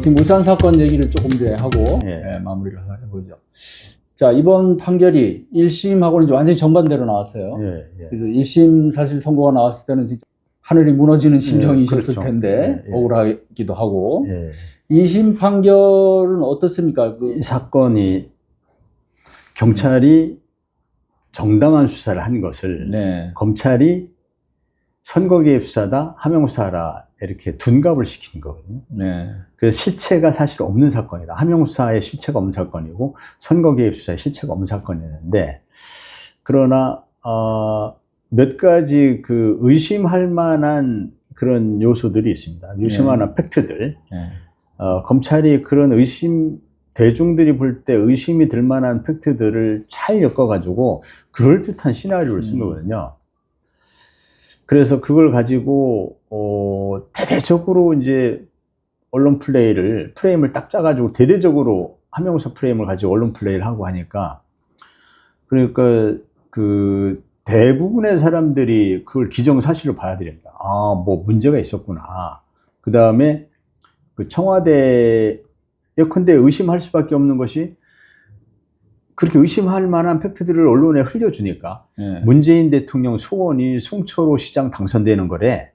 지금 울산 사건 얘기를 조금 더 하고 예. 마무리를 해보죠. 자, 이번 판결이 1심하고는 이제 완전히 정반대로 나왔어요. 예, 예. 그래서 1심 사실 선고가 나왔을 때는 진짜 하늘이 무너지는 심정이셨을 그렇죠. 텐데 예. 억울하기도 하고. 예. 2심 판결은 어떻습니까? 이 사건이 경찰이 정당한 수사를 한 것을 네. 검찰이 선거개입 수사다, 하명 수사라 이렇게 둔갑을 시킨 거거든요. 네. 그래서 실체가 사실 없는 사건이다. 하명 수사의 실체가 없는 사건이고 선거개입 수사의 실체가 없는 사건이었는데, 그러나 몇 가지 그 의심할 만한 그런 요소들이 있습니다. 의심할 만한 팩트들. 네. 검찰이 그런 대중들이 볼 때 의심이 들 만한 팩트들을 잘 엮어가지고 그럴듯한 시나리오를 쓴 거거든요. 그래서 그걸 가지고, 대대적으로 이제 언론 프레임을 딱 짜가지고 대대적으로 하명수사 프레임을 가지고 언론 플레이를 하고 하니까, 그러니까 그 대부분의 사람들이 그걸 기정사실로 받아들입니다. 아, 뭐 문제가 있었구나. 그 다음에 그 청와대, 예컨대 의심할 수밖에 없는 것이, 그렇게 의심할 만한 팩트들을 언론에 흘려주니까 문재인 대통령 소원이 송철호 시장 당선되는 거래.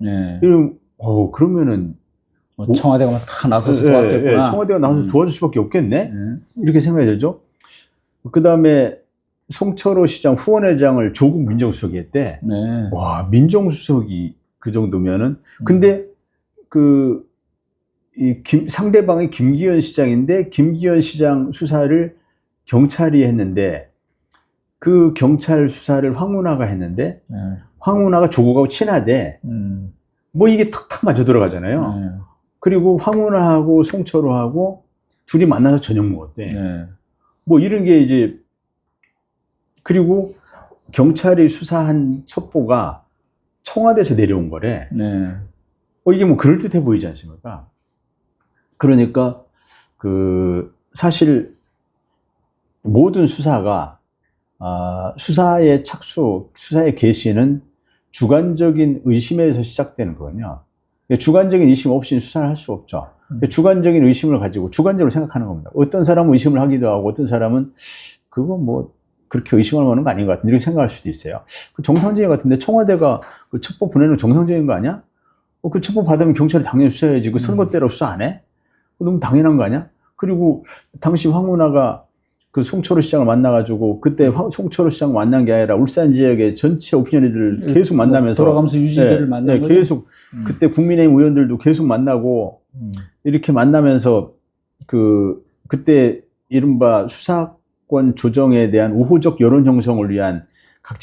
그러면은 뭐 청와대가 막 다 나서서 도왔겠구나. 청와대가 나서서 도와줄 수밖에 없겠네. 이렇게 생각이 들죠. 그 다음에 송철호 시장 후원회장을 조국 민정수석이 했대. 와, 민정수석이 그 정도면은. 근데 상대방이 김기현 시장인데, 김기현 시장 수사를 경찰이 했는데, 그 경찰 수사를 황운하가 했는데, 황운하가 조국하고 친하대. 뭐 이게 탁탁 맞아 들어가잖아요. 그리고 황운하하고 송철호하고 둘이 만나서 저녁 먹었대. 뭐 이런 게 이제, 그리고 경찰이 수사한 첩보가 청와대에서 내려온 거래. 이게 뭐 그럴듯해 보이지 않습니까? 그러니까 사실 모든 수사가 수사의 착수, 수사의 개시는 주관적인 의심에서 시작되는 거거든요. 주관적인 의심 없이는 수사를 할 수 없죠. 주관적인 의심을 가지고 주관적으로 생각하는 겁니다. 어떤 사람은 의심을 하기도 하고, 어떤 사람은 그거 뭐 그렇게 의심할 만한 거 아닌 것 같은데 이렇게 생각할 수도 있어요. 그 정상적인 것 같은데 청와대가 그 첩보 보내는 거 정상적인 거 아니야? 그 첩보 받으면 경찰이 당연히 수사해야지. 그 선거 때로 수사 안 해? 너무 당연한 거 아니야? 그리고 당시 황운하가 그 송철호 시장을 만나가지고, 그때 송철호 시장 만난 게 아니라 울산 지역의 전체 오피니언들을 계속 만나면서 돌아가면서 유지개를 만난 거죠? 계속 그때 국민의힘 의원들도 계속 만나고 이렇게 만나면서 그때 이른바 수사권 조정에 대한 우호적 여론 형성을 위한 각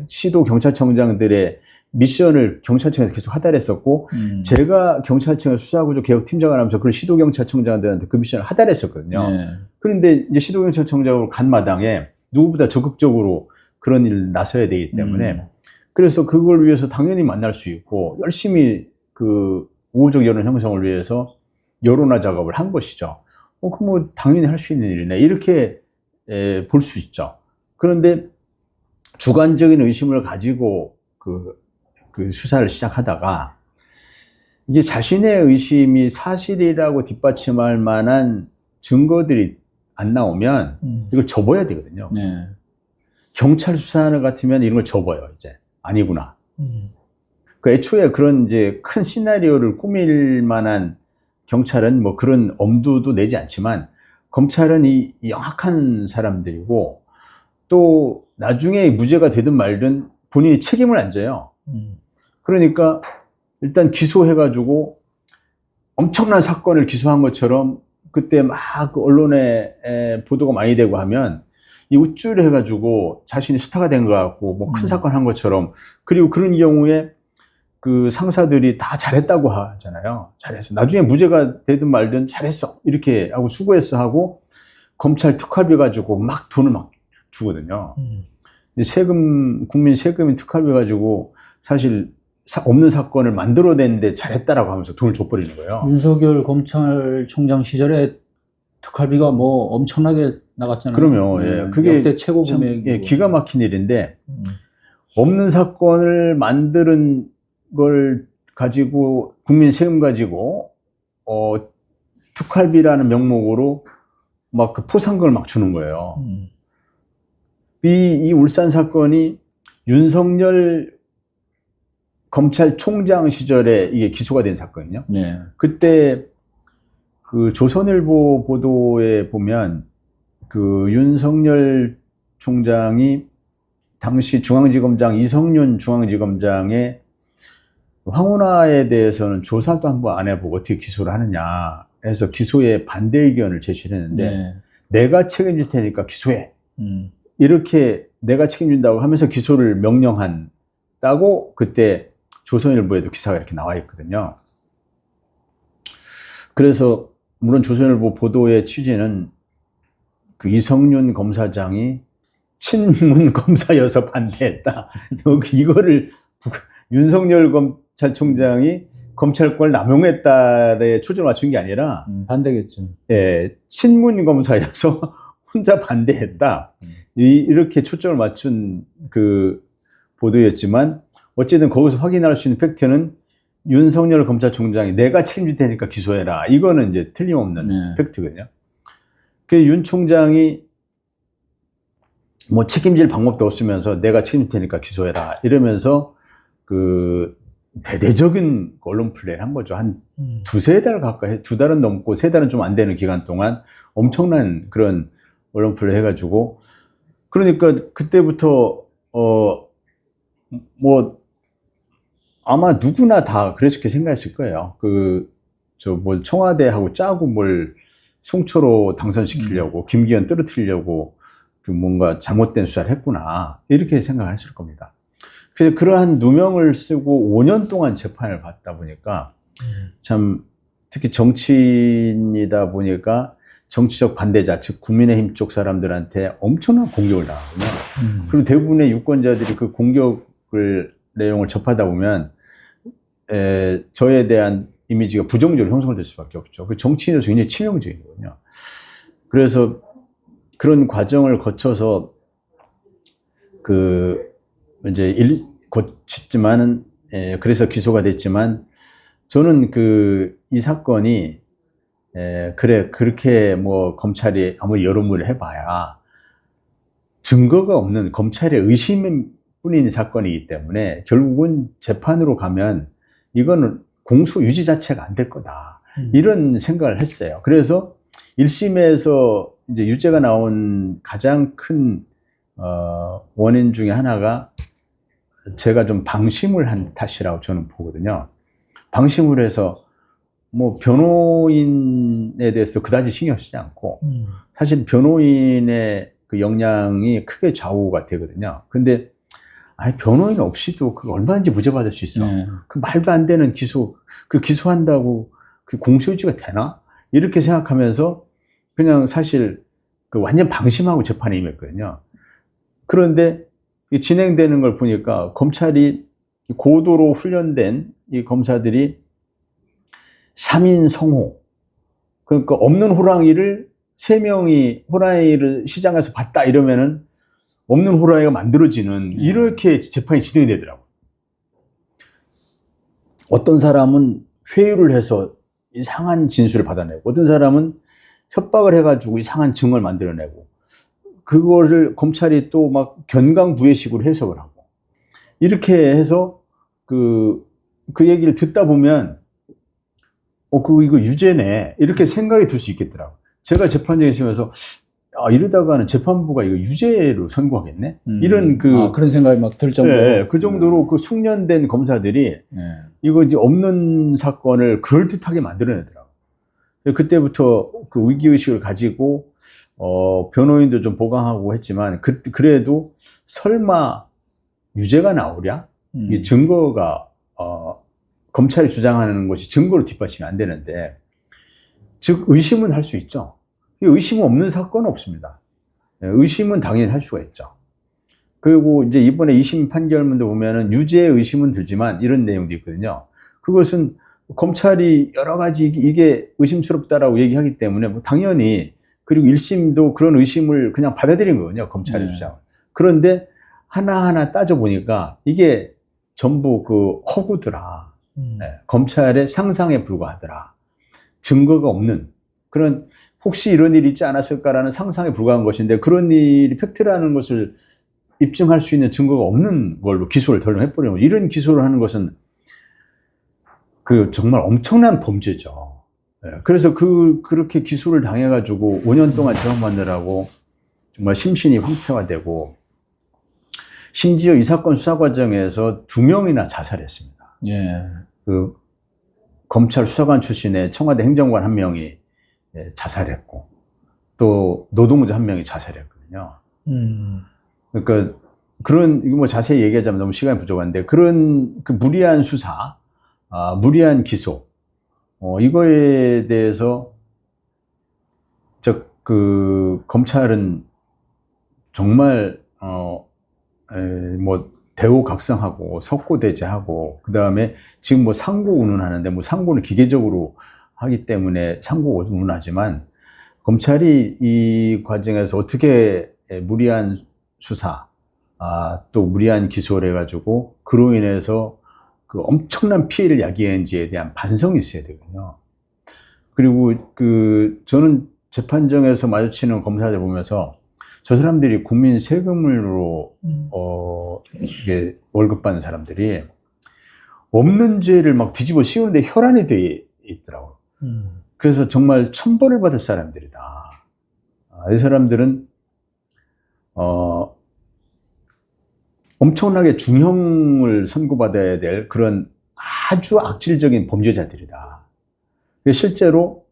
시도 경찰청장들의 미션을 경찰청에서 계속 하달했었고, 제가 경찰청의 수사구조 개혁 팀장을 하면서 그걸 시도경찰청장들한테 그 미션을 하달했었거든요. 그런데 이제 시도경찰청장으로 간 마당에 누구보다 적극적으로 그런 일을 나서야 되기 때문에, 그래서 그걸 위해서 당연히 만날 수 있고 열심히 그 우호적 여론 형성을 위해서 여론화 작업을 한 것이죠. 그 뭐 당연히 할 수 있는 일이네, 이렇게 볼 수 있죠. 그런데 주관적인 의심을 가지고 그 수사를 시작하다가 이제 자신의 의심이 사실이라고 뒷받침할 만한 증거들이 안 나오면 이걸 접어야 되거든요. 경찰 수사하는 것 같으면 이런 걸 접어요. 이제 아니구나. 그 애초에 그런 이제 큰 시나리오를 꾸밀 만한 경찰은 뭐 그런 엄두도 내지 않지만, 검찰은 이 영악한 사람들이고, 또 나중에 무죄가 되든 말든 본인이 책임을 안 져요. 그러니까 일단 기소해가지고 엄청난 사건을 기소한 것처럼 그때 막 언론에 보도가 많이 되고 하면 이 우쭐 해가지고 자신이 스타가 된 것 같고 뭐 큰 사건 한 것처럼, 그리고 그런 경우에 그 상사들이 다 잘했다고 하잖아요. 잘했어. 나중에 무죄가 되든 말든 잘했어, 이렇게 하고 수고했어 하고 검찰 특활비 가지고 막 돈을 막 주거든요. 국민 세금인 특활비 가지고 사실 없는 사건을 만들어내는데 잘했다라고 하면서 돈을 줘버리는 거예요. 윤석열 검찰총장 시절에 특활비가 뭐 엄청나게 나갔잖아요. 그러면 그게 역대 최고 금액이 기가 막힌 일인데, 없는 사건을 만드는 걸 가지고 국민 세금 가지고 특활비라는 명목으로 막 그 포상금을 막 주는 거예요. 이 울산 사건이 윤석열 검찰총장 시절에 이게 기소가 된 사건이요. 네. 그때 그 조선일보 보도에 보면 그 윤석열 총장이 당시 중앙지검장 이성윤 중앙지검장의 황운하에 대해서는 조사도 한번 안 해보고 어떻게 기소를 하느냐 해서 기소에 반대 의견을 제시를 했는데 네. 내가 책임질 테니까 기소해. 이렇게 내가 책임진다고 하면서 기소를 명령한다고 그때 조선일보에도 기사가 이렇게 나와 있거든요. 그래서 물론 조선일보 보도의 취지는 그 이성윤 검사장이 친문 검사여서 반대했다. 여기 이거를 윤석열 검찰총장이 검찰권을 남용했다에 초점을 맞춘 게 아니라 반대겠죠. 예, 친문 검사여서 혼자 반대했다. 이렇게 초점을 맞춘 그 보도였지만 어쨌든 거기서 확인할 수 있는 팩트는 윤석열 검찰총장이 내가 책임질 테니까 기소해라. 이거는 이제 틀림없는 네. 팩트거든요. 그 윤 총장이 뭐 책임질 방법도 없으면서 내가 책임질 테니까 기소해라. 이러면서 그 대대적인 언론 플레이를 한 거죠. 한 두세 달 가까이, 2달은 넘고 3달은 좀 안 되는 기간 동안 엄청난 그런 언론 플레이 해가지고 그러니까 그때부터 뭐 아마 누구나 다 그렇게 생각했을 거예요. 뭐 청와대하고 짜고 뭘 송초로 당선시키려고 김기현 떨어뜨리려고 뭔가 잘못된 수사를 했구나 이렇게 생각했을 겁니다. 그래서 그러한 누명을 쓰고 5년 동안 재판을 받다 보니까 참 특히 정치인이다 보니까 정치적 반대자 즉 국민의힘 쪽 사람들한테 엄청난 공격을 당하거든요. 그리고 대부분의 유권자들이 그 공격을 내용을 접하다 보면 저에 대한 이미지가 부정적으로 형성될 수밖에 없죠. 그 정치인으로서 굉장히 치명적이거든요. 그래서 그런 과정을 거쳐서 거쳤지만은 그래서 기소가 됐지만 저는 이 사건이 그렇게 뭐 검찰이 아무리 여론몰이를 해봐야 증거가 없는 검찰의 의심뿐인 사건이기 때문에 결국은 재판으로 가면 이거는 공소 유지 자체가 안 될 거다. 이런 생각을 했어요. 그래서 1심에서 이제 유죄가 나온 가장 큰 원인 중에 하나가 제가 좀 방심을 한 탓이라고 저는 보거든요. 방심을 해서 뭐 변호인에 대해서 그다지 신경 쓰지 않고 사실 변호인의 그 역량이 크게 좌우가 되거든요. 근데 변호인 없이도 그 얼마든지 무죄 받을 수 있어. 그 말도 안 되는 기소한다고 그 공소유지가 되나? 이렇게 생각하면서 그냥 사실 그 완전 방심하고 재판에 임했거든요. 그런데 진행되는 걸 보니까 검찰이 고도로 훈련된 이 검사들이 3인 성호, 그러니까 없는 호랑이를 3명이 호랑이를 시장에서 봤다 이러면은 없는 호랑이가 만들어지는 이렇게 재판이 진행이 되더라고요. 어떤 사람은 회유를 해서 이상한 진술을 받아내고 어떤 사람은 협박을 해가지고 이상한 증언을 만들어내고 그거를 검찰이 또 막 견강부회식으로 해석을 하고 이렇게 해서 그 얘기를 듣다 보면 이거 유죄네 이렇게 생각이 들 수 있겠더라고요. 제가 재판장에 있으면서 이러다가는 재판부가 이거 유죄로 선고하겠네? 이런 그런 생각이 막 들 정도로. 네, 그 정도로 그 숙련된 검사들이 이거 이제 없는 사건을 그럴듯하게 만들어내더라고요. 그때부터 그 위기의식을 가지고, 변호인도 좀 보강하고 했지만, 그래도 설마 유죄가 나오랴? 이 증거가, 검찰이 주장하는 것이 증거로 뒷받침이 안 되는데, 즉, 의심은 할 수 있죠. 의심 없는 사건은 없습니다. 의심은 당연히 할 수가 있죠. 그리고 이제 이번에 2심 판결문도 보면은 유죄 의심은 들지만 이런 내용도 있거든요. 그것은 검찰이 여러 가지 이게 의심스럽다라고 얘기하기 때문에 뭐 당연히 그리고 1심도 그런 의심을 그냥 받아들인 거거든요. 검찰의 주장. 그런데 하나하나 따져보니까 이게 전부 허구더라. 검찰의 상상에 불과하더라. 증거가 없는 그런 혹시 이런 일이 있지 않았을까라는 상상에 불과한 것인데 그런 일이 팩트라는 것을 입증할 수 있는 증거가 없는 걸로 기소를 덜렁해버리는 거죠. 이런 기소를 하는 것은 그 정말 엄청난 범죄죠. 예, 그래서 그렇게 기소를 당해가지고 5년 동안 재판받느라고 정말 심신이 황폐화되고 심지어 이 사건 수사 과정에서 2명이나 자살했습니다. 예. 그 검찰 수사관 출신의 청와대 행정관 1명이 자살했고 또 노동자 1명이 자살했거든요. 그러니까 그런 이거 뭐 자세히 얘기하자면 너무 시간이 부족한데 그런 그 무리한 수사, 무리한 기소 이거에 대해서 그 검찰은 정말 뭐 대우각성하고 석고대죄하고 그 다음에 지금 뭐 상고 운운하는데 뭐 상고는 기계적으로 하기 때문에 상고 운운하지만 검찰이 이 과정에서 어떻게 무리한 수사 또 무리한 기소를 해가지고 그로 인해서 그 엄청난 피해를 야기했는지에 대한 반성이 있어야 되거든요. 그리고 저는 재판정에서 마주치는 검사들 보면서 저 사람들이 국민 세금으로 이게 월급 받는 사람들이 없는 죄를 막 뒤집어 씌우는데 혈안이 돼 있더라고요. 그래서 정말 천벌을 받을 사람들이다. 이 사람들은 엄청나게 중형을 선고받아야 될 그런 아주 악질적인 범죄자들이다. 실제로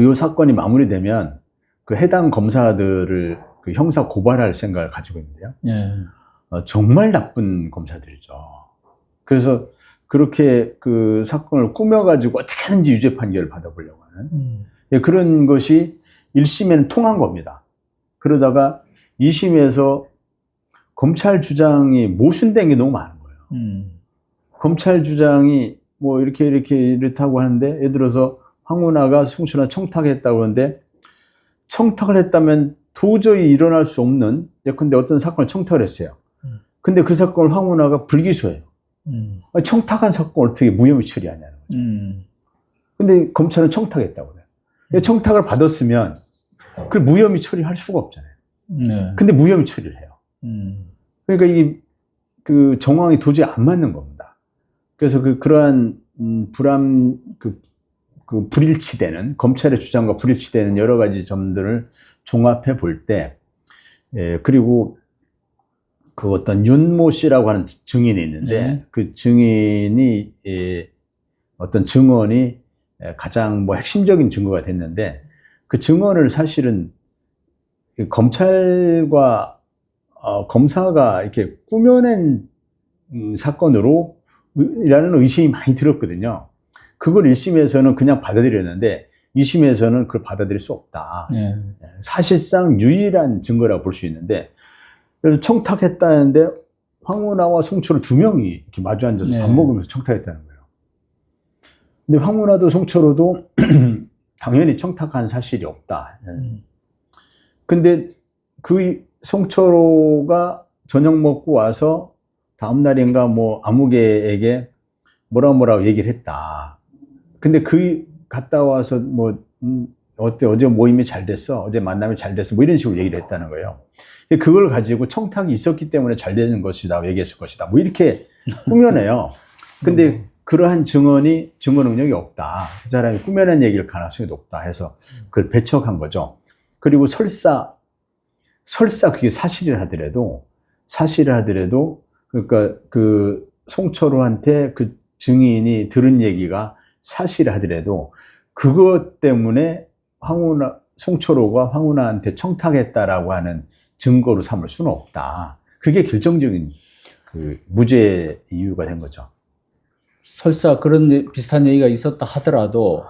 요 사건이 마무리되면 그 해당 검사들을 그 형사 고발할 생각을 가지고 있는데요. 예. 정말 나쁜 검사들이죠. 그래서 그렇게 그 사건을 꾸며가지고 어떻게 하는지 유죄 판결을 받아보려고 하는 그런 것이 1심에는 통한 겁니다. 그러다가 2심에서 검찰 주장이 모순된 게 너무 많은 거예요. 검찰 주장이 뭐 이렇다고 하는데 예를 들어서 황운하가 송춘하 청탁했다고 하는데 청탁을 했다면 도저히 일어날 수 없는 예컨대 어떤 사건을 청탁을 했어요. 근데 그 사건을 황운하가 불기소해요. 청탁한 사건을 어떻게 무혐의 처리하냐는 거죠. 근데 검찰은 청탁했다고 그래요. 청탁을 받았으면 그걸 무혐의 처리할 수가 없잖아요. 근데 무혐의 처리를 해요. 그러니까 이게 그 정황이 도저히 안 맞는 겁니다. 그래서 그러한 불일치되는 검찰의 주장과 불일치되는 여러 가지 점들을 종합해 볼 때, 그리고 그 어떤 윤모 씨라고 하는 증인이 있는데 그 증인이 어떤 증언이 가장 뭐 핵심적인 증거가 됐는데 그 증언을 사실은 검찰과 검사가 이렇게 꾸며낸 사건으로 이라는 의심이 많이 들었거든요. 그걸 1심에서는 그냥 받아들였는데 2심에서는 그걸 받아들일 수 없다. 사실상 유일한 증거라고 볼 수 있는데 그래서 청탁했다는데 황운하와 송철호 2명이 이렇게 마주 앉아서 밥 먹으면서 청탁했다는 거예요. 근데 황운하도 송철호도 당연히 청탁한 사실이 없다. 근데 그 송철호가 저녁 먹고 와서 다음날인가 뭐 아무개에게 뭐라고 얘기를 했다. 근데 갔다 와서 뭐 어제 모임이 잘 됐어, 어제 만남이 잘 됐어, 뭐 이런 식으로 얘기를 했다는 거예요. 그걸 가지고 청탁이 있었기 때문에 잘 되는 것이다, 얘기했을 것이다, 뭐 이렇게 꾸며내요. 근데 그러한 증언 능력이 없다. 그 사람이 꾸며낸 얘기일 가능성이 높다 해서 그걸 배척한 거죠. 그리고 설사 그게 사실이라 하더라도 그러니까 그 송철호한테 그 증인이 들은 얘기가 사실이라 하더라도 그것 때문에 송철호가 황운하한테 청탁했다라고 하는 증거로 삼을 수는 없다. 그게 결정적인 그 무죄 이유가 된 거죠. 설사 그런 비슷한 얘기가 있었다 하더라도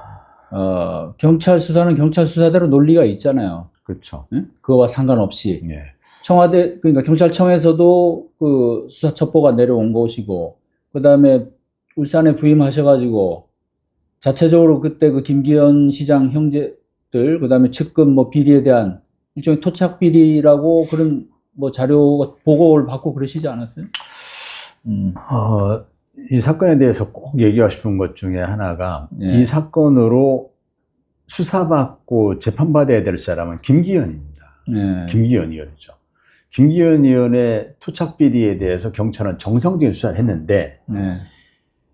경찰 수사는 경찰 수사대로 논리가 있잖아요. 그렇죠. 응? 그거와 상관없이. 네. 청와대, 그러니까 경찰청에서도 그 수사 첩보가 내려온 것이고, 그 다음에 울산에 부임하셔가지고, 자체적으로 그때 그 김기현 시장 형제들, 그 다음에 측근 뭐 비리에 대한 일종의 토착 비리라고 그런 뭐 자료 보고를 받고 그러시지 않았어요? 이 사건에 대해서 꼭 얘기하고 싶은 것 중에 하나가 예. 이 사건으로 수사받고 재판받아야 될 사람은 김기현입니다. 네. 김기현 의원이죠. 김기현 의원의 토착 비리에 대해서 경찰은 정상적인 수사를 했는데 네.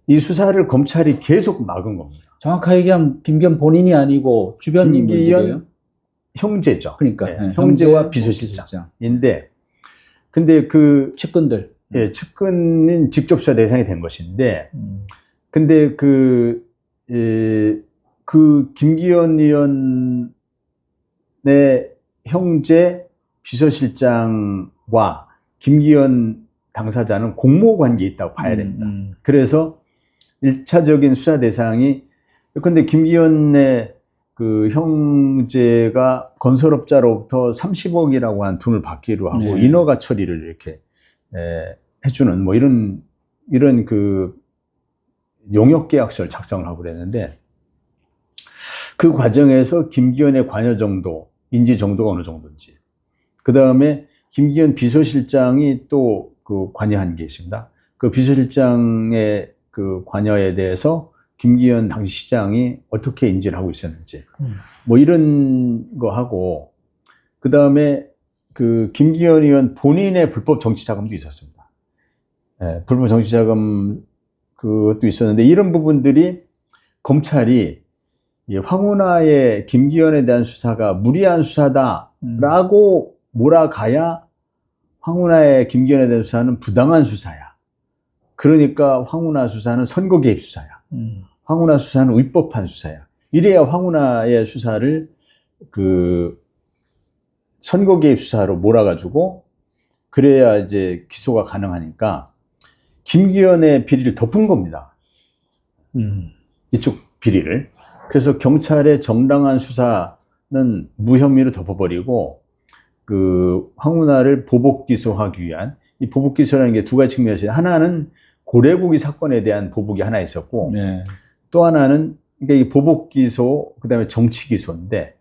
이 수사를 검찰이 계속 막은 겁니다. 정확하게 얘기하면 김기현 본인이 아니고 주변 인물이에요. 김기현 형제죠. 그러니까 예, 네, 형제와 형제, 비서실장인데, 근데 그 측근들. 측근은 직접 수사 대상이 된 것인데, 근데 그 김기현 의원의 형제 비서실장과 김기현 당사자는 공모 관계에 있다고 봐야 됩니다. 그래서 1차적인 수사 대상이, 근데 김기현의 그 형제가 건설업자로부터 30억이라고 한 돈을 받기로 하고 네. 인허가 처리를 이렇게 해주는 뭐 이런 그 용역 계약서를 작성을 하고 그랬는데, 그 과정에서 김기현의 관여 정도, 인지 정도가 어느 정도인지, 그 다음에 김기현 비서실장이 또 그 관여한 게 있습니다. 그 비서실장의 그 관여에 대해서 김기현 당시 시장이 어떻게 인지를 하고 있었는지, 뭐 이런 거 하고, 그 다음에 그 김기현 의원 본인의 불법 정치자금도 있었습니다. 예, 불법 정치자금 그것도 있었는데, 이런 부분들이 검찰이 황운하의 김기현에 대한 수사가 무리한 수사다라고 몰아가야 황운하의 김기현에 대한 수사는 부당한 수사야. 그러니까 황운하 수사는 선거 개입 수사야. 황운하 수사는 위법한 수사야. 이래야 황운하의 수사를 그 선거 개입 수사로 몰아가지고, 그래야 이제 기소가 가능하니까 김기현의 비리를 덮은 겁니다. 이쪽 비리를. 그래서 경찰의 정당한 수사는 무혐의로 덮어버리고, 그 황운하를 보복 기소하기 위한, 이 보복 기소라는 게 두 가지 측면에서, 하나는 고래고기 사건에 대한 보복이 하나 있었고, 네. 또 하나는, 그러니까 이 보복 기소, 그 다음에 정치 기소인데,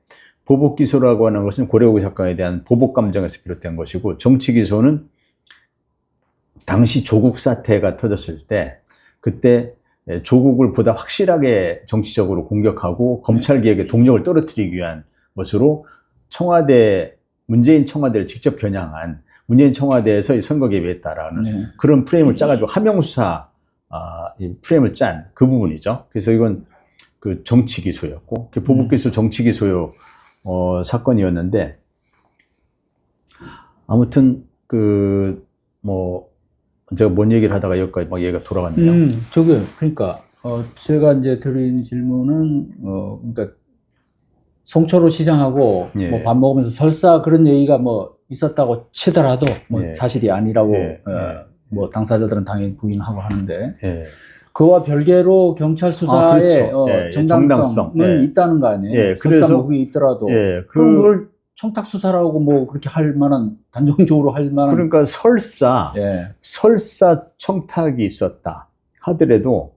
보복 기소라고 하는 것은 고래고기 사건에 대한 보복 감정에서 비롯된 것이고, 정치 기소는 당시 조국 사태가 터졌을 때, 그때 조국을 보다 확실하게 정치적으로 공격하고 검찰 개혁의 동력을 떨어뜨리기 위한 것으로 문재인 청와대를 직접 겨냥한, 문재인 청와대에서 이 선거 개입했다라는 네. 그런 프레임을 짜가지고 하명수사 이 프레임을 짠 그 부분이죠. 그래서 이건 그 정치 기소였고, 보복 기소 정치 기소요 사건이었는데, 아무튼 그 뭐 제가 뭔 얘기를 하다가 여기까지 막 얘기가 돌아갔네요. 그러니까 제가 이제 드린 질문은 그러니까 송철호 시장하고 예. 뭐 밥 먹으면서 설사 그런 얘기가 뭐 있었다고 치더라도 뭐 예. 사실이 아니라고 예. 뭐 당사자들은 당연히 부인하고 하는데, 예. 그와 별개로 경찰 수사에 그렇죠. 예, 예. 정당성은 예. 있다는 거 아니에요? 예, 설사 그래서- 뭐 그게 있더라도 예, 그럼 그걸 청탁 수사라고 뭐 그렇게 할 만한, 단정적으로 할 만한. 그러니까 설사 예. 청탁이 있었다 하더라도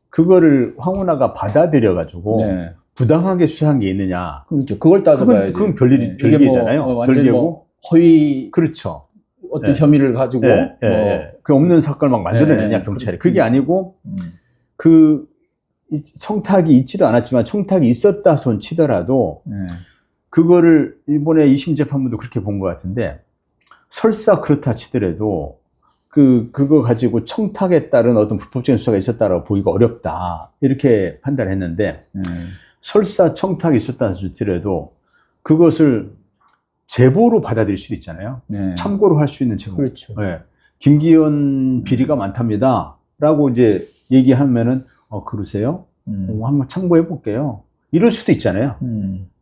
그거를 황운하가 받아들여가지고 네. 부당하게 수사한 게 있느냐? 그렇죠. 그걸 따져봐야지. 그건 별일이 예. 이게 별개잖아요. 완전히 별개고. 뭐 허위 그렇죠. 어떤 예. 혐의를 가지고 예, 예, 예. 그 없는 사건을 막 만들어내냐, 예, 경찰이. 그렇- 그게 아니고, 음. 이 청탁이 있지도 않았지만 청탁이 있었다 손 치더라도 예. 그거를 이번에 2심 재판부도 그렇게 본 것 같은데, 설사 그렇다 치더라도 그거 가지고 청탁에 따른 어떤 불법적인 수사가 있었다라고 보기가 어렵다, 이렇게 판단했는데, 설사 청탁이 있었다 치더라도 그것을 제보로 받아들일 수도 있잖아요. 네. 참고로 할 수 있는 제보. 그렇죠. 예. 김기현 비리가 많답니다 라고 이제 얘기하면은 그러세요? 한번 참고해 볼게요. 이럴 수도 있잖아요.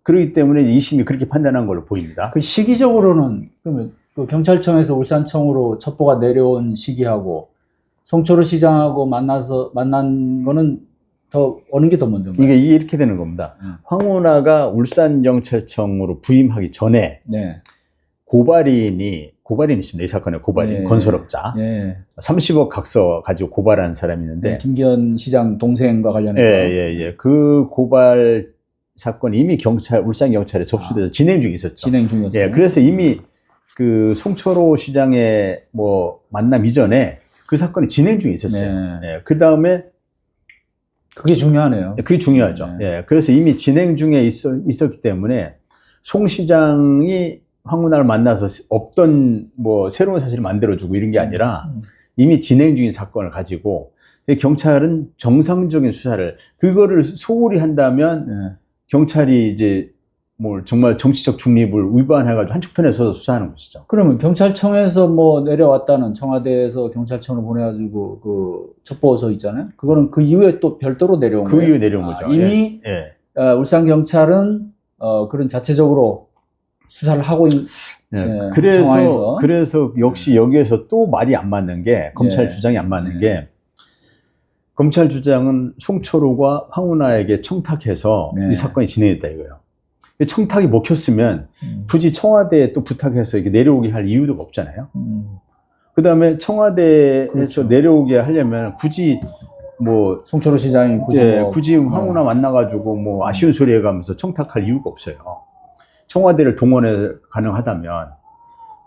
그렇기 때문에 2심이 그렇게 판단한 걸로 보입니다. 그 시기적으로는 그러면 그 경찰청에서 울산청으로 첩보가 내려온 시기하고 송철호 시장하고 만난 거는 더 어느 게 더 먼저인가요? 이게 이렇게 되는 겁니다. 황운하가 울산경찰청으로 부임하기 전에 네. 고발인이 있습니다. 이 사건의 고발인, 네. 건설업자. 예. 30억 각서 가지고 고발한 사람이 있는데, 김기현 시장 동생과 관련해서. 예. 그 고발 사건이 이미 울산경찰에 접수돼서 진행 중에 있었죠. 진행 중이었어요. 예, 그래서 이미 그 송철호 시장의 뭐 만남 이전에 그 사건이 진행 중에 있었어요. 네. 예, 그 다음에 그게 중요하네요. 그게 중요하죠. 네. 예. 그래서 이미 진행 중에 있었기 때문에 송 시장이 황운하를 만나서 없던 뭐 새로운 사실을 만들어주고 이런 게 아니라 이미 진행 중인 사건을 가지고 경찰은 정상적인 수사를 그거를 소홀히 한다면 네. 경찰이 이제 뭐 정말 정치적 중립을 위반해가지고 한쪽 편에 서서 수사하는 것이죠. 그러면 경찰청에서 뭐 내려왔다는 청와대에서 경찰청으로 보내가지고 그 첩보서 있잖아요. 그거는 그 이후에 또 별도로 내려온 그 거예요. 이후에 내려온 거죠. 이미 예. 울산 경찰은 그런 자체적으로 수사를 하고 있는 예. 상황에서 그래서 역시 여기에서 또 말이 안 맞는 게 검찰 예. 주장이 안 맞는 게 검찰 주장은 송철호가 황운하에게 청탁해서 네. 이 사건이 진행됐다 이거예요. 청탁이 먹혔으면 굳이 청와대에 또 부탁해서 이렇게 내려오게 할 이유도 없잖아요. 그 다음에 청와대에서 그렇죠. 내려오게 하려면 굳이 뭐 송철호 시장이 굳이 예, 뭐 굳이 황운하 만나가지고 뭐 아쉬운 소리 해가면서 청탁할 이유가 없어요. 청와대를 동원해 가능하다면.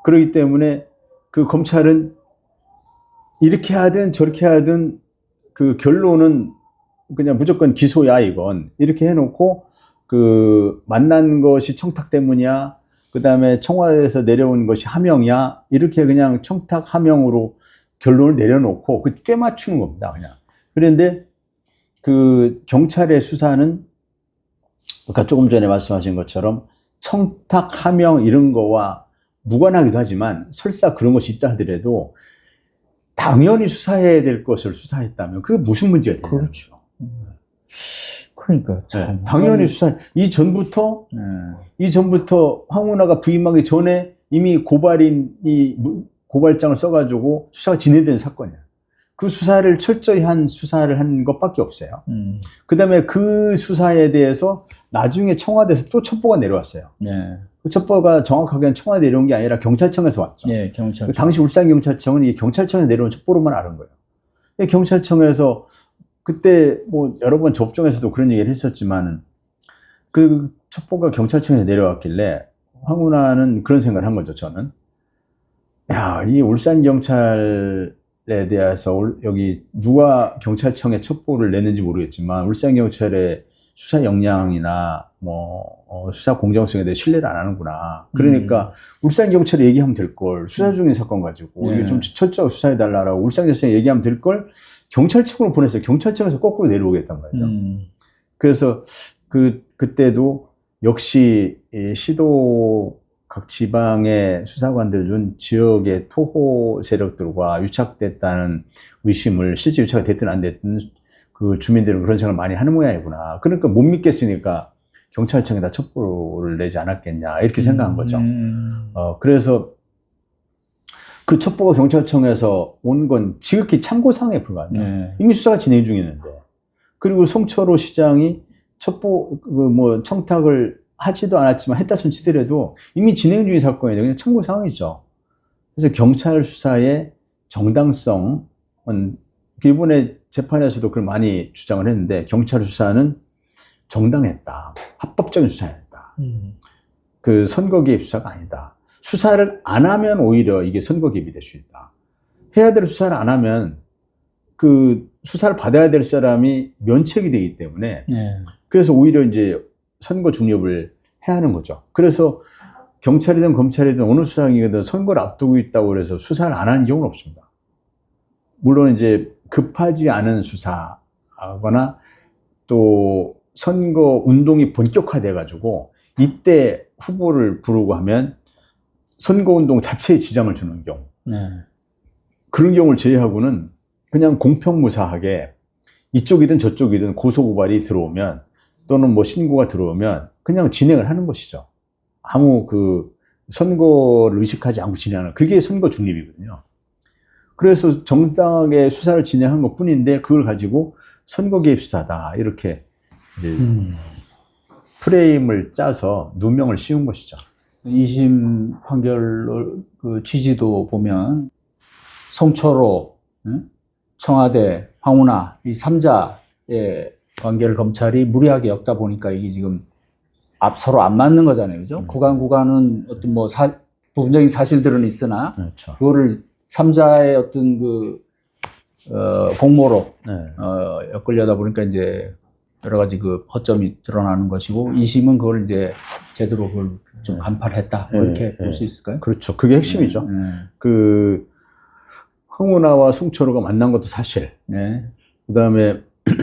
그렇기 때문에 그 검찰은 이렇게 하든 저렇게 하든 그 결론은 그냥 무조건 기소야 이건. 이렇게 해놓고 그 만난 것이 청탁 때문이야. 그 다음에 청와대에서 내려온 것이 하명이야. 이렇게 그냥 청탁 하명으로 결론을 내려놓고 그 꿰맞추는 겁니다. 그냥. 그런데 그 경찰의 수사는 아까 조금 전에 말씀하신 것처럼 청탁 하명 이런 거와 무관하기도 하지만 설사 그런 것이 있다 하더라도 당연히 수사해야 될 것을 수사했다면 그게 무슨 문제가 되냐. 그렇죠. 그러니까 네, 당연히 수사. 이전부터 황운하가 부임하기 전에 이미 고발인 이 고발장을 써가지고 수사가 진행된 사건이야. 그 수사를 철저히 수사를 한 것밖에 없어요. 그다음에 그 수사에 대해서 나중에 청와대에서 또 첩보가 내려왔어요. 네. 그 첩보가 정확하게는 청와대 내려온 게 아니라 경찰청에서 왔죠. 네, 경찰. 그 당시 울산경찰청은 이 경찰청에 내려온 첩보로만 아는 거예요. 경찰청에서 그때 뭐 여러 번 접종에서도 그런 얘기를 했었지만 그 첩보가 경찰청에 내려왔길래 황운하는 그런 생각을 한 거죠. 저는 야, 이 울산경찰에 대해서 여기 누가 경찰청에 첩보를 냈는지 모르겠지만 울산경찰의 수사 역량이나 뭐 수사 공정성에 대해 신뢰를 안 하는구나. 그러니까 울산경찰에 얘기하면 될 걸 수사 중인 사건 가지고 이게 좀 철저하게 수사해달라고 울산경찰에 얘기하면 될 걸 경찰청으로 보냈어요. 경찰청에서 거꾸로 내려오겠단 말이죠. 그래서 그때도 역시 이 시도 각 지방의 수사관들 중 지역의 토호 세력들과 유착됐다는 의심을 실제 유착이 됐든 안 됐든 그 주민들은 그런 생각을 많이 하는 모양이구나. 그러니까 못 믿겠으니까 경찰청에다 첩보를 내지 않았겠냐 이렇게 생각한 거죠. 그래서 그 첩보가 경찰청에서 온 건 지극히 참고사항에 불과합니다. 네. 이미 수사가 진행 중이는데. 그리고 송철호 시장이 첩보 뭐 청탁을 하지도 않았지만 했다 손 치더라도 이미 진행 중인 사건이에요. 그냥 참고사항이죠. 그래서 경찰 수사의 정당성은 이번에 재판에서도 그걸 많이 주장을 했는데 경찰 수사는 정당했다. 합법적인 수사였다. 그 선거 개입 수사가 아니다. 수사를 안 하면 오히려 이게 선거 개입이 될 수 있다. 해야 될 수사를 안 하면 그 수사를 받아야 될 사람이 면책이 되기 때문에 그래서 오히려 이제 선거 중립을 해야 하는 거죠. 그래서 경찰이든 검찰이든 어느 수사기관이든 선거를 앞두고 있다고 해서 수사를 안 하는 경우는 없습니다. 물론 이제 급하지 않은 수사하거나 또 선거 운동이 본격화돼 가지고 이때 후보를 부르고 하면 선거운동 자체에 지장을 주는 경우 그런 경우를 제외하고는 그냥 공평무사하게 이쪽이든 저쪽이든 고소고발이 들어오면 또는 뭐 신고가 들어오면 그냥 진행을 하는 것이죠. 아무 그 선거를 의식하지 않고 진행하는 그게 선거 중립이거든요. 그래서 정당하게 수사를 진행한 것 뿐인데 그걸 가지고 선거 개입 수사다 이렇게 이제 프레임을 짜서 누명을 씌운 것이죠. 2심 판결 그 취지도 보면 송철호, 청와대, 황운하 이 3자의 관계를 검찰이 무리하게 엮다 보니까 이게 지금 서로 안 맞는 거잖아요. 그죠? 구간은 어떤 뭐 부분적인 사실들은 있으나 그렇죠. 그거를 3자의 어떤 그 공모로 네. 엮으려다 보니까 이제 여러 가지 그 허점이 드러나는 것이고 2심은 그걸 이제 제대로 그걸 좀 간파했다 뭐 이렇게 볼 수 있을까요? 그렇죠. 그게 핵심이죠. 네. 그 황운하와 송철호가 만난 것도 사실. 네. 그다음에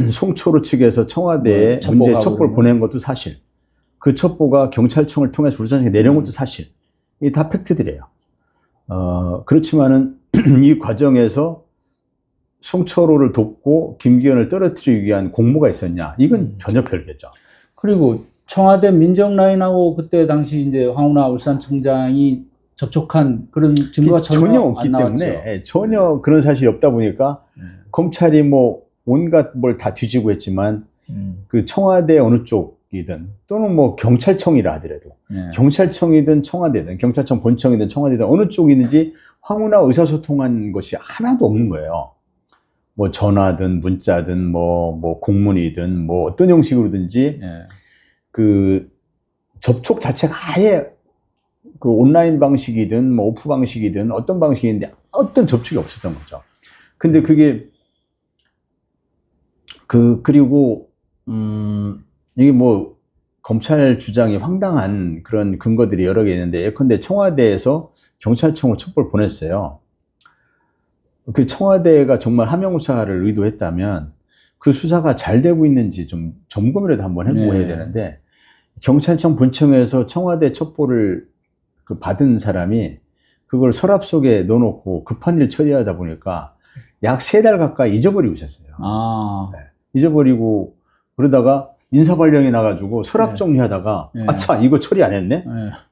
송철호 측에서 청와대에 문제 첩보를 보낸 것도 사실. 그 첩보가 경찰청을 통해서 울산청에 내려온 것도 사실. 이게 다 팩트들이에요. 그렇지만은 이 과정에서 송철호를 돕고 김기현을 떨어뜨리기 위한 공모가 있었냐? 이건 전혀 별개죠. 그리고 청와대 민정라인하고 그때 당시 이제 황운하 울산청장이 접촉한 그런 증거가 전혀 없기 안 나왔죠. 때문에 전혀 그런 사실이 없다 보니까 검찰이 뭐 온갖 뭘 다 뒤지고 했지만 그 청와대 어느 쪽이든 또는 뭐 경찰청이라 하더라도 경찰청이든 청와대든 경찰청 본청이든 청와대든 어느 쪽이든지 황운하 의사소통한 것이 하나도 없는 거예요. 뭐 전화든 문자든 뭐 공문이든 뭐 어떤 형식으로든지 그 접촉 자체가 아예 그 온라인 방식이든 뭐 오프 방식이든 어떤 방식인데 어떤 접촉이 없었던 거죠. 근데 그게 그리고 이게 뭐 검찰 주장이 황당한 그런 근거들이 여러 개 있는데 예컨대 청와대에서 경찰청으로 첩보를 보냈어요. 그 청와대가 정말 하명 수사를 의도했다면 그 수사가 잘 되고 있는지 좀 점검이라도 한번 해보고 해야 되는데 경찰청 본청에서 청와대 첩보를 그 받은 사람이 그걸 서랍 속에 넣어놓고 급한 일 처리하다 보니까 약 3달 가까이 잊어버리고 있었어요. 잊어버리고 그러다가 인사발령이 나가지고 서랍 정리하다가 아차 이거 처리 안 했네?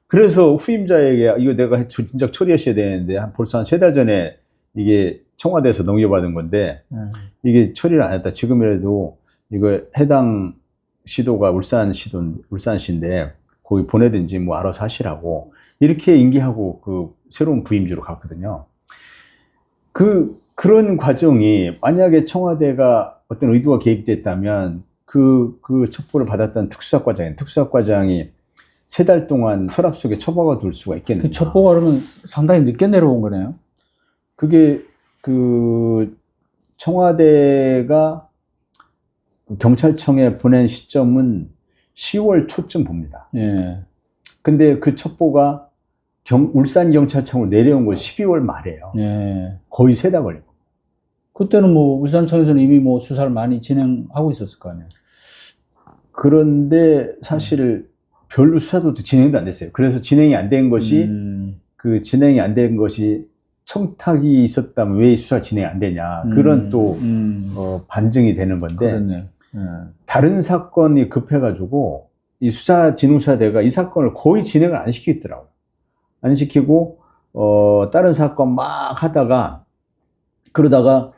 그래서 후임자에게 이거 내가 진작 처리했어야 되는데 벌써 한 3달 전에 이게 청와대에서 넘겨받은 건데 이게 처리를 안 했다. 지금이라도 이거 해당 시도가 울산시인데 거기 보내든지 뭐 알아서 하시라고 이렇게 인계하고 그 새로운 부임지로 갔거든요. 그런 과정이 만약에 청와대가 어떤 의도가 개입됐다면 그 첩보를 받았던 특수사과장이 3달 동안 서랍 속에 처박아 둘 수가 있겠느냐. 그 첩보가 그러면 상당히 늦게 내려온 거네요. 그게 그 청와대가 경찰청에 보낸 시점은 10월 초쯤 봅니다. 근데 그 첩보가 울산경찰청으로 내려온 것이 12월 말이에요. 거의 3달 걸리고. 그때는 뭐 울산청에서는 이미 뭐 수사를 많이 진행하고 있었을 거 아니에요. 그런데 사실 별로 수사도 진행도 안 됐어요. 그래서 진행이 안 된 것이 그 진행이 안 된 것이 청탁이 있었다면 왜 수사 진행 안 되냐 그런 또 반증이 되는 건데 다른 사건이 급해가지고 이 진후수사대가 이 사건을 거의 진행을 안 시키더라고요. 안 시키고 다른 사건 막 하다가 그러다가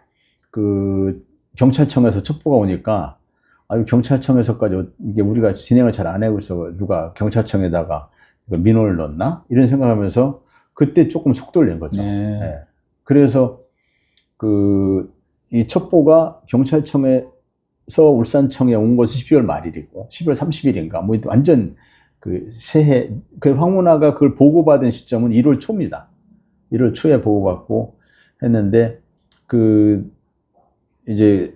그 경찰청에서 첩보가 오니까 아유 경찰청에서까지 이게 우리가 진행을 잘 안 하고 있어 누가 경찰청에다가 민원을 넣었나 이런 생각하면서 그때 조금 속도를 낸 거죠. 그래서 이 첩보가 경찰청에서 울산청에 온 것은 12월 말일이고 12월 30일인가 뭐 완전 그 새해 황운하가 그걸 보고받은 시점은 1월 초입니다. 1월 초에 보고받고 했는데 이제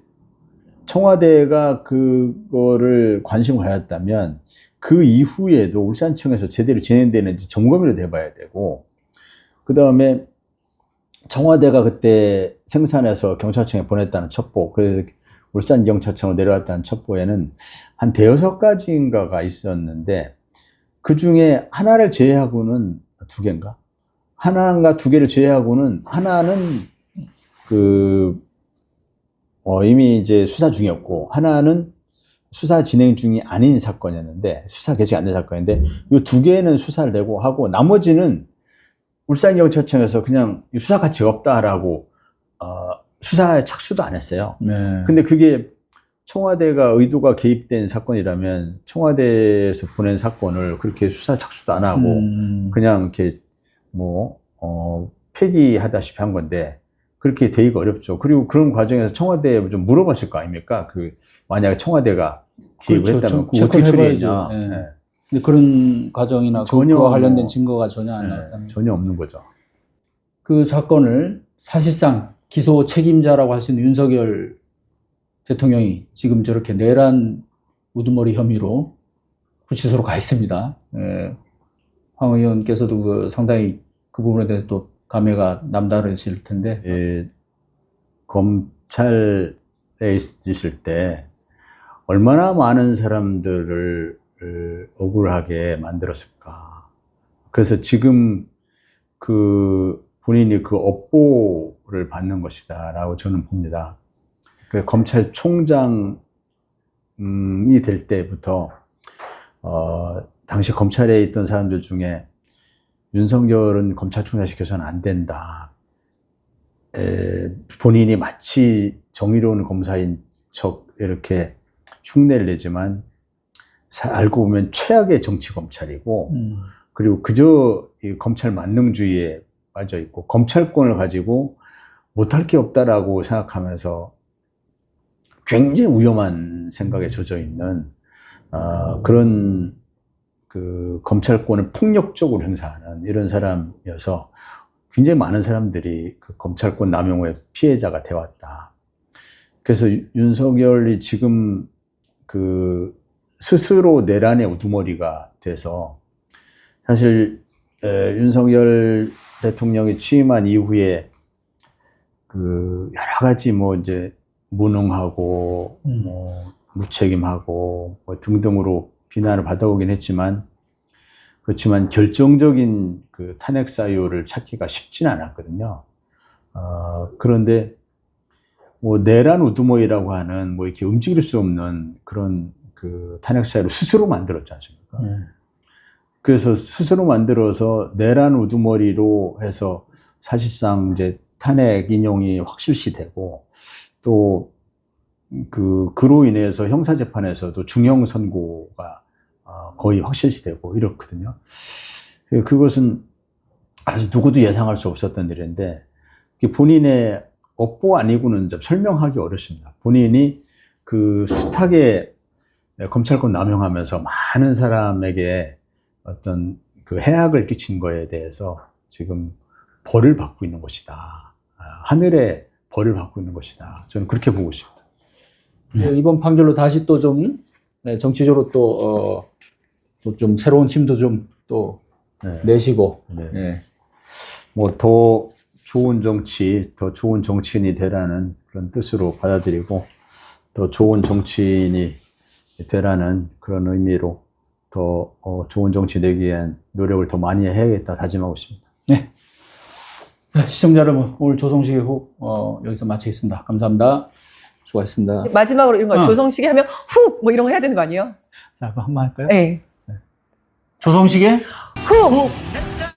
청와대가 그거를 관심을 가졌다면 그 이후에도 울산청에서 제대로 진행되는지 점검이라도 해봐야 되고 그 다음에 청와대가 그때 생산해서 경찰청에 보냈다는 첩보 그래서 울산경찰청으로 내려왔다는 첩보에는 한 5-6가지인가가 있었는데 그 중에 하나를 제외하고는 2개인가? 하나인가 2개를 제외하고는 하나는 이미 이제 수사 중이었고 하나는 수사 진행 중이 아닌 사건이었는데 수사 개시가 안 된 사건인데 이 2개는 수사를 내고 하고 나머지는 울산경찰청에서 그냥 수사 가치가 없다라고 수사에 착수도 안 했어요. 근데 그게 청와대가 의도가 개입된 사건이라면 청와대에서 보낸 사건을 그렇게 수사 착수도 안 하고 그냥 이렇게 폐기하다시피 한 건데 그렇게 되기가 어렵죠. 그리고 그런 과정에서 청와대에 좀 물어봤을 거 아닙니까? 만약에 청와대가 개입을 했다면 어떻게 처리했냐. 근데 그런 과정이나 그와 관련된 증거가 전혀 안 나왔다는 전혀 없는 거죠. 그 사건을 사실상 기소 책임자라고 할 수 있는 윤석열 대통령이 지금 저렇게 내란 우두머리 혐의로 구치소로 가 있습니다. 예, 황 의원께서도 상당히 그 부분에 대해서 또 감회가 남다르실 텐데. 예, 검찰에 있으실 때 얼마나 많은 사람들을 억울하게 만들었을까. 그래서 지금 그 본인이 그 업보를 받는 것이다라고 저는 봅니다. 그 검찰총장이 될 때부터 당시 검찰에 있던 사람들 중에 윤석열은 검찰총장 시켜서는 안 된다. 본인이 마치 정의로운 검사인 척 이렇게 흉내를 내지만 알고 보면 최악의 정치 검찰이고 그리고 그저 이 검찰 만능주의에 빠져 있고 검찰권을 가지고 못할 게 없다라고 생각하면서 굉장히 위험한 생각에 젖어 있는 그런 그 검찰권을 폭력적으로 행사하는 이런 사람이어서 굉장히 많은 사람들이 그 검찰권 남용의 피해자가 되었다. 그래서 윤석열이 지금 그 스스로 내란의 우두머리가 돼서 사실 윤석열 대통령이 취임한 이후에 그 여러 가지 뭐 이제 무능하고 뭐 무책임하고 뭐 등등으로 비난을 받아오긴 했지만 그렇지만 결정적인 그 탄핵 사유를 찾기가 쉽진 않았거든요. 그런데 뭐 내란 우두머리라고 하는 뭐 이렇게 움직일 수 없는 그런 그 탄핵 사유를 스스로 만들었지 않습니까? 그래서 스스로 만들어서 내란 우두머리로 해서 사실상 이제 탄핵 인용이 확실시 되고 또 그로 인해서 형사재판에서도 중형 선고가 거의 확실시 되고 이렇거든요. 그것은 아주 누구도 예상할 수 없었던 일인데 본인의 업보 아니고는 좀 설명하기 어렵습니다. 본인이 그 숱하게 검찰권 남용하면서 많은 사람에게 어떤 그 해악을 끼친 거에 대해서 지금 벌을 받고 있는 것이다. 하늘의 벌을 받고 있는 것이다. 저는 그렇게 보고 있습니다. 이번 판결로 다시 또 좀 정치적으로 또 좀 새로운 힘도 좀 또 내시고 네. 뭐 더 좋은 정치, 더 좋은 정치인이 되라는 그런 뜻으로 받아들이고 더 좋은 정치인이 되라는 그런 의미로 더 좋은 정치 되기 위한 노력을 더 많이 해야겠다 다짐하고 있습니다. 네. 시청자 여러분, 오늘 조성식의 훅 여기서 마치겠습니다. 감사합니다. 수고하셨습니다. 마지막으로 이런 거 조성식이 하면 훅 뭐 이런 거 해야 되는 거 아니에요? 자, 그럼 한번 할까요? 네. 조성식의 훅!